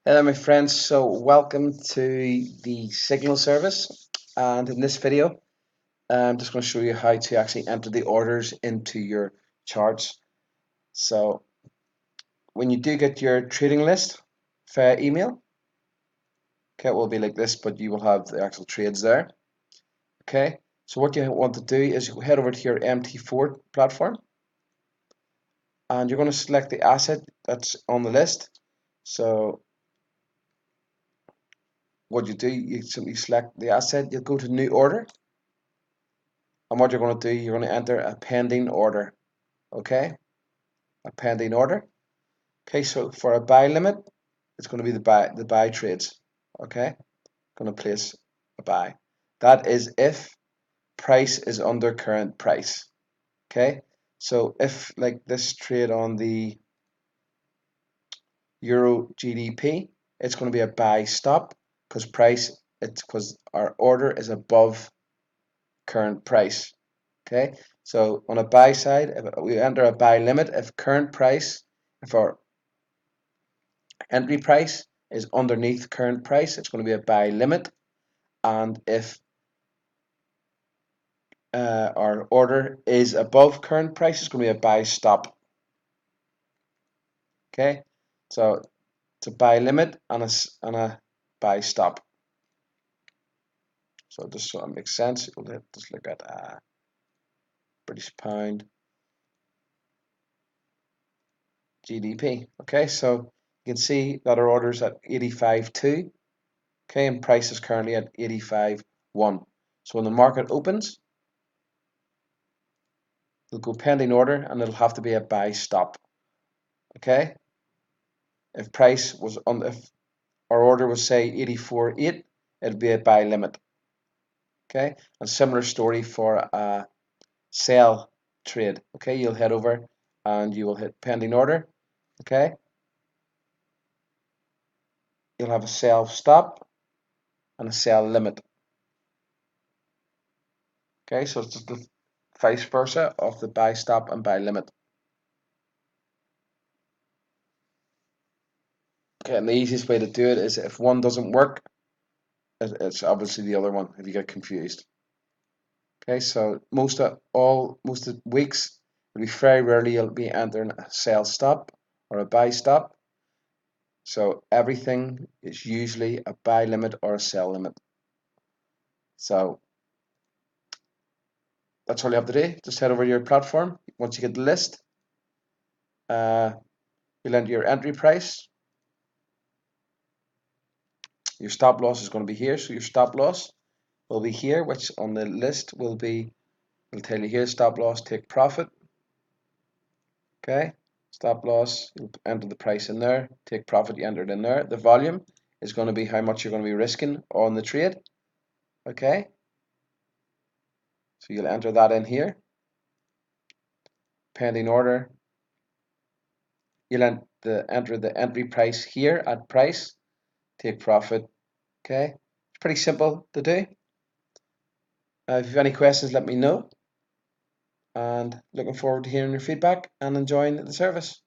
Hello my friends, so welcome to the signal service, and in this video I'm just going to show you how to actually enter the orders into your charts. So when you do get your trading list via email, okay, it will be like this, but you will have the actual trades there. Okay, so what you want to do is you head over to your MT4 platform and you're going to select the asset that's on the list. So what you do, you simply select the asset, you'll go to new order. And what you're going to do, you're going to enter a pending order. Okay, a pending order. Okay, so for a buy limit, it's going to be the buy trades. Okay, going to place a buy. That is if price is under current price. Okay, so if like this trade on the Euro GDP, it's going to be a buy stop because our order is above current price. Okay, so on a buy side, if we enter a buy limit, if our entry price is underneath current price, it's going to be a buy limit, and if our order is above current price, it's going to be a buy stop. Okay, so it's a buy limit and a buy stop. So just so it makes sense, we'll just look at British pound GDP. Okay, so you can see that our order is at 85.2. Okay, and price is currently at 85.1. So when the market opens, it'll go pending order and it'll have to be a buy stop. Okay, if our order was say 84.8, it'd be a buy limit. Okay, and similar story for a sell trade. Okay, you'll head over and you will hit pending order. Okay, you'll have a sell stop and a sell limit. Okay, so it's just the vice versa of the buy stop and buy limit. Okay, and the easiest way to do it is if one doesn't work, it's obviously the other one if you get confused. Okay, so most of weeks, it'll be very rarely you'll be entering a sell stop or a buy stop. So everything is usually a buy limit or a sell limit. So that's all you have to do. Just head over to your platform. Once you get the list, you'll enter your entry price. Your stop loss is going to be here. So your stop loss will be here, which on the list will be, it'll tell you here, stop loss, take profit. Okay, stop loss, you enter the price in there, take profit, you enter it in there. The volume is going to be how much you're going to be risking on the trade. Okay, so you'll enter that in here. Pending order, you'll enter the entry price here at price, take profit. Okay, it's pretty simple to do. If you have any questions, let me know. And looking forward to hearing your feedback and enjoying the service.